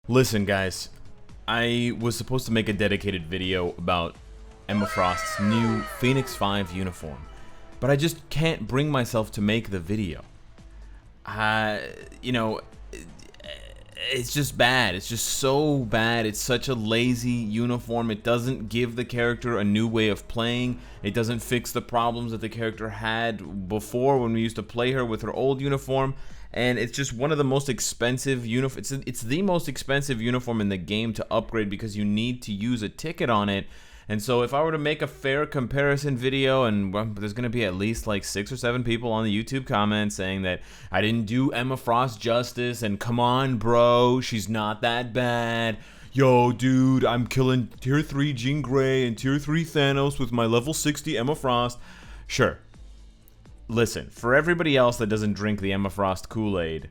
Listen, guys, I was supposed to make a dedicated video about Emma Frost's new Phoenix 5 uniform, but I just can't bring myself to make the video. You know, it's just bad. It's just so bad. It's such a lazy uniform. It doesn't give the character a new way of playing. It doesn't fix the problems that the character had before when we used to play her with her old uniform. And it's just one of the most expensive uniforms. It's the most expensive uniform in the game to upgrade because you need to use a ticket on it. And so if I were to make a fair comparison video, and there's going to be at least like 6 or 7 people on the YouTube comments saying that I didn't do Emma Frost justice, and come on bro, she's not that bad. Yo dude, I'm killing tier 3 Jean Grey and tier 3 Thanos with my level 60 Emma Frost. Sure. Listen, for everybody else that doesn't drink the Emma Frost Kool-Aid,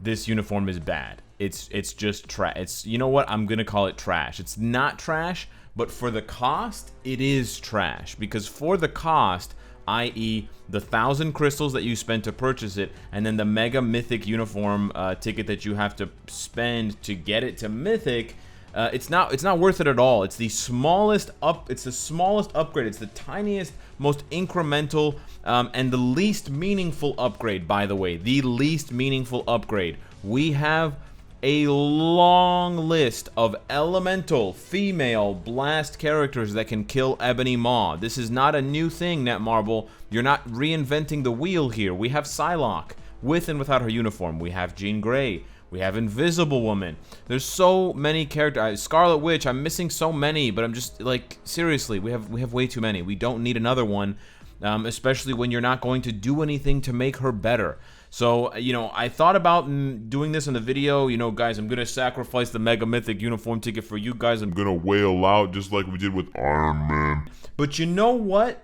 this uniform is bad. It's just trash. You know what? I'm going to call it trash. It's not trash, but for the cost, it is trash. Because for the cost, i.e. the 1,000 crystals that you spend to purchase it, and then the Mega Mythic uniform ticket that you have to spend to get it to Mythic, it's not worth it at all. It's the smallest upgrade. It's the tiniest, most incremental, and the least meaningful upgrade, by the way. The least meaningful upgrade. We have a long list of elemental female blast characters that can kill Ebony Maw. This is not a new thing, Netmarble. You're not reinventing the wheel here. We have Psylocke, with and without her uniform. We have Jean Grey. We have Invisible Woman. There's so many characters. Scarlet Witch, I'm missing so many, but I'm just like, seriously, we have way too many. We don't need another one, especially when you're not going to do anything to make her better. So, you know, I thought about doing this in the video. You know, guys, I'm going to sacrifice the Mega Mythic uniform ticket for you guys. I'm going to wail out just like we did with Iron Man. But you know what?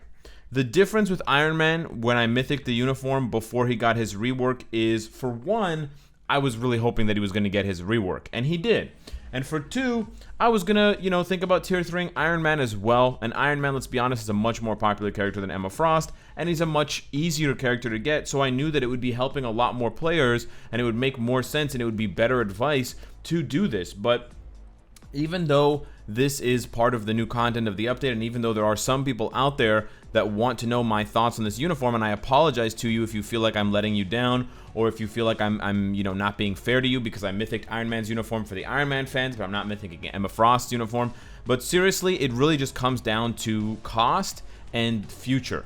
The difference with Iron Man when I mythic the uniform before he got his rework is, for one, I was really hoping that he was going to get his rework, and he did. And for 2, I was going to, you know, think about tier 3ing Iron Man as well. And Iron Man, let's be honest, is a much more popular character than Emma Frost, and he's a much easier character to get, so I knew that it would be helping a lot more players, and it would make more sense, and it would be better advice to do this. But even though this is part of the new content of the update, and even though there are some people out there that want to know my thoughts on this uniform, and I apologize to you if you feel like I'm letting you down, or if you feel like I'm you know, not being fair to you because I mythicked Iron Man's uniform for the Iron Man fans, but I'm not mythicking Emma Frost's uniform. But seriously, it really just comes down to cost and future.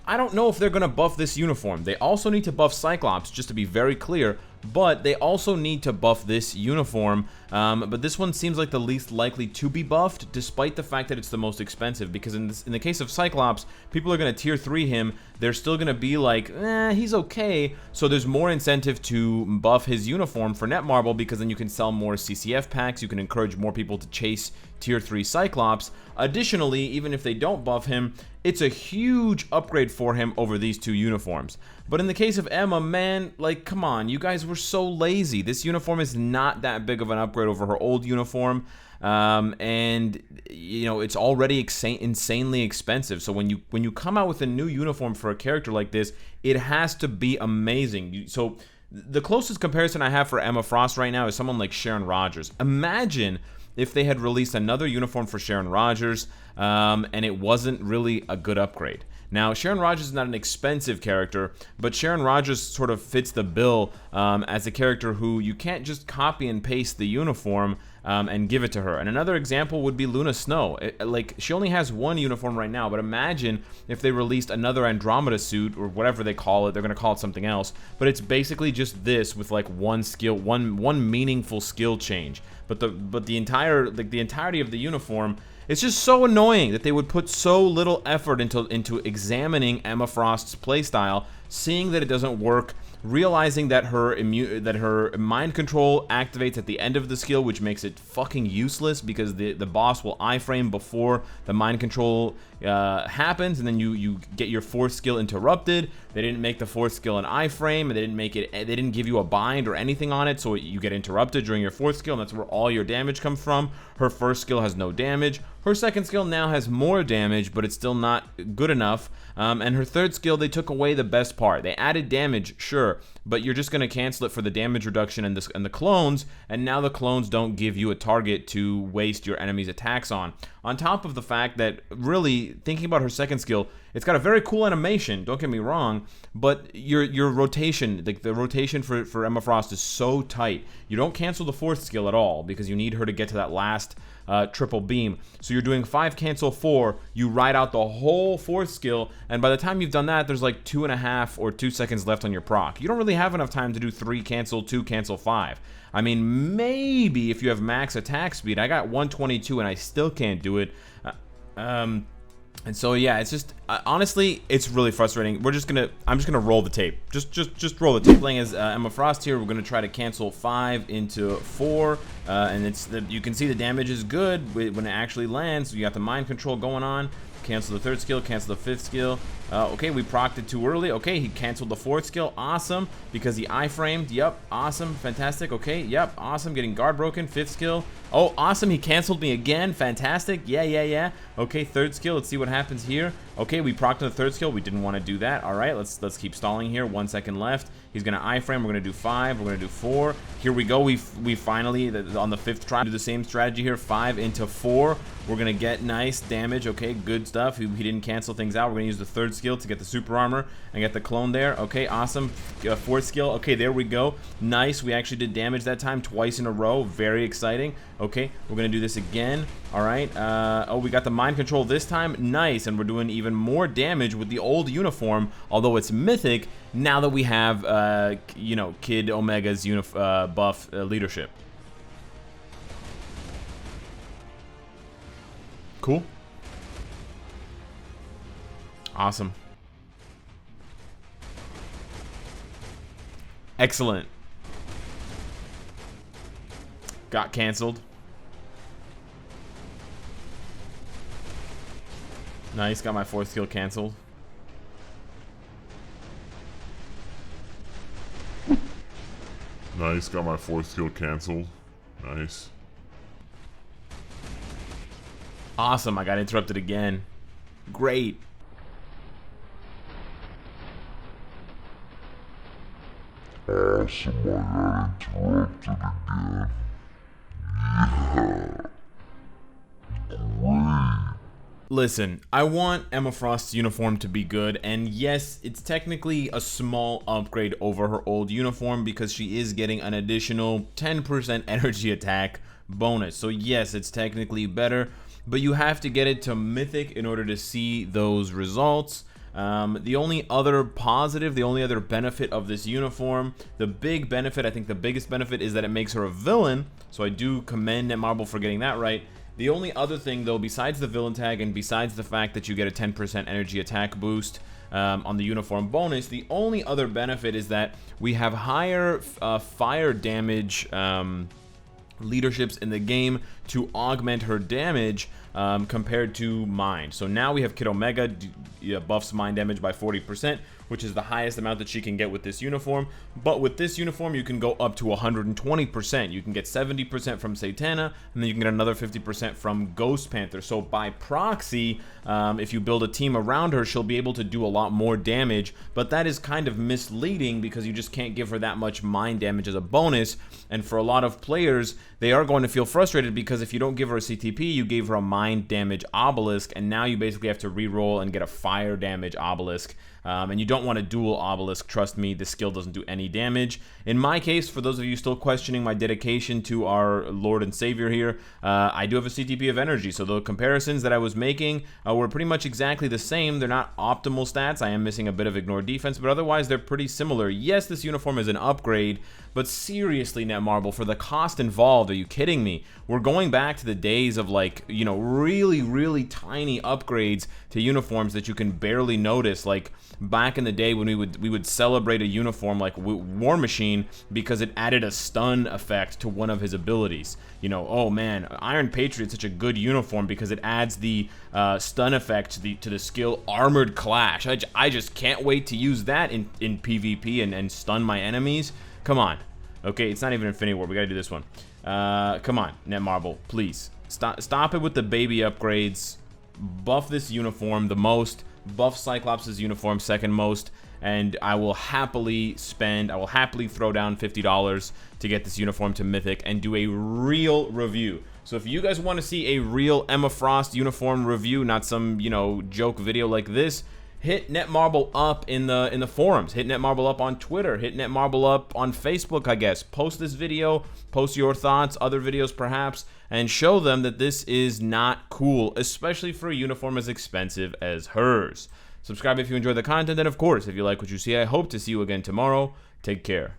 I don't know if they're going to buff this uniform. They also need to buff Cyclops, just to be very clear, but they also need to buff this uniform. But this one seems like the least likely to be buffed, despite the fact that it's the most expensive, because in the case of Cyclops, people are going to tier 3 him. They're still going to be like, he's okay. So there's more incentive to buff his uniform for Netmarble, because then you can sell more CCF packs. You can encourage more people to chase tier 3 Cyclops. Additionally, even if they don't buff him, it's a huge upgrade for him over these 2 uniforms. But in the case of Emma, man, like, come on, you guys were so lazy. This uniform is not that big of an upgrade over her old uniform. And, you know, it's already insanely expensive. So when you come out with a new uniform for a character like this, it has to be amazing. So the closest comparison I have for Emma Frost right now is someone like Sharon Rogers. Imagine if they had released another uniform for Sharon Rogers, and it wasn't really a good upgrade. Now, Sharon Rogers is not an expensive character, but Sharon Rogers sort of fits the bill as a character who you can't just copy and paste the uniform and give it to her. And another example would be Luna Snow. Like, she only has one uniform right now, but imagine if they released another Andromeda suit, or whatever they call it. They're going to call it something else, but it's basically just this with like one skill, one meaningful skill change. But the entirety of the uniform, it's just so annoying that they would put so little effort into examining Emma Frost's playstyle, seeing that it doesn't work, realizing that her mind control activates at the end of the skill, which makes it fucking useless because the boss will iframe before the mind control happens, and then you get your 4th skill interrupted. They didn't make the 4th skill an iframe, and they didn't give you a bind or anything on it, so you get interrupted during your 4th skill, and that's where all your damage comes from. Her 1st skill has no damage. Her second skill now has more damage, but it's still not good enough. And her third skill, they took away the best part. They added damage, sure, but you're just going to cancel it for the damage reduction and the clones, and now the clones don't give you a target to waste your enemy's attacks on. On top of the fact that, really, thinking about her second skill, it's got a very cool animation, don't get me wrong, but your rotation, like the rotation for Emma Frost is so tight. You don't cancel the fourth skill at all, because you need her to get to that last triple beam. So you're doing 5 cancel 4, you ride out the whole fourth skill, and by the time you've done that, there's like 2.5 or 2 seconds left on your proc. You don't really have enough time to do 3 cancel, 2 cancel 5. I mean, maybe if you have max attack speed. I got 122 and I still can't do it. And so yeah, it's just honestly, it's really frustrating. I'm just gonna roll the tape. Just roll the tape. Playing as Emma Frost here, we're gonna try to cancel 5 into 4, and you can see the damage is good when it actually lands. You got the mind control going on. Cancel the third skill, cancel the fifth skill. Okay, we procced it too early. Okay, he canceled the fourth skill. Awesome, because he iframed. Yep, awesome, fantastic. Okay, yep, awesome. Getting guard broken. Fifth skill. Oh, awesome, he canceled me again. Fantastic. Yeah. Okay, third skill. Let's see what happens here. Okay, we procced on the third skill. We didn't want to do that. All right, let's keep stalling here. 1 second left. He's gonna iframe. We're gonna do 5. We're gonna do 4. Here we go. We finally on the 5th try do the same strategy here. 5 into 4. We're gonna get nice damage. Okay, good stuff. He didn't cancel things out. We're gonna use the third skill to get the super armor and get the clone there. Okay, awesome. Fourth skill. Okay, there we go. Nice. We actually did damage that time twice in a row. Very exciting. Okay, we're gonna do this again. All right. Oh, we got the mind control this time. Nice. And we're doing even more damage with the old uniform, although it's mythic. Now that we have, you know, Kid Omega's buff leadership. Cool. Awesome. Excellent. Got canceled. Nice, got my fourth skill canceled. Nice, got my fourth skill canceled. Nice. Awesome, I got interrupted again. Great. Awesome, I got interrupted again. Yeah. Great. Listen, I want Emma Frost's uniform to be good, and yes, it's technically a small upgrade over her old uniform because she is getting an additional 10% energy attack bonus. So yes, it's technically better, but you have to get it to Mythic in order to see those results. The only other positive, the only other benefit of this uniform, the big benefit, I think the biggest benefit is that it makes her a villain, so I do commend Netmarble for getting that right. The only other thing, though, besides the villain tag and besides the fact that you get a 10% energy attack boost on the uniform bonus, the only other benefit is that we have higher fire damage leaderships in the game to augment her damage compared to Mind. So now we have Kid Omega buffs Mind damage by 40%, which is the highest amount that she can get with this uniform. But with this uniform, you can go up to 120%. You can get 70% from Satana, and then you can get another 50% from Ghost Panther. So by proxy, if you build a team around her, she'll be able to do a lot more damage. But that is kind of misleading because you just can't give her that much Mind damage as a bonus. And for a lot of players, they are going to feel frustrated because if you don't give her a CTP, you gave her a Mind damage obelisk, and now you basically have to reroll and get a fire damage obelisk. And you don't want a dual obelisk. Trust me, this skill doesn't do any damage. In my case, for those of you still questioning my dedication to our Lord and Savior here, I do have a CTP of energy, so the comparisons that I was making were pretty much exactly the same. They're not optimal stats. I am missing a bit of ignore defense, but otherwise they're pretty similar. Yes, this uniform is an upgrade, but seriously, Netmarble, for the cost involved, are you kidding me? We're going back to the days of, like, you know, really, really tiny upgrades to uniforms that you can barely notice, like back in the day when we would celebrate a uniform like War Machine because it added a stun effect to one of his abilities. You know, oh man, Iron Patriot's such a good uniform because it adds the stun effect to the skill Armored Clash. I just can't wait to use that in PvP and stun my enemies. Come on. Okay, it's not even Infinity War. We gotta do this one. Come on, Netmarble, please. Stop it with the baby upgrades. Buff this uniform the most. Buff Cyclops' uniform second most. And I will happily throw down $50 to get this uniform to Mythic and do a real review. So if you guys want to see a real Emma Frost uniform review, not some, you know, joke video like this, hit Netmarble up in the forums. Hit Netmarble up on Twitter. Hit Netmarble up on Facebook, I guess. Post this video. Post your thoughts, other videos perhaps, and show them that this is not cool, especially for a uniform as expensive as hers. Subscribe if you enjoy the content, and of course, if you like what you see, I hope to see you again tomorrow. Take care.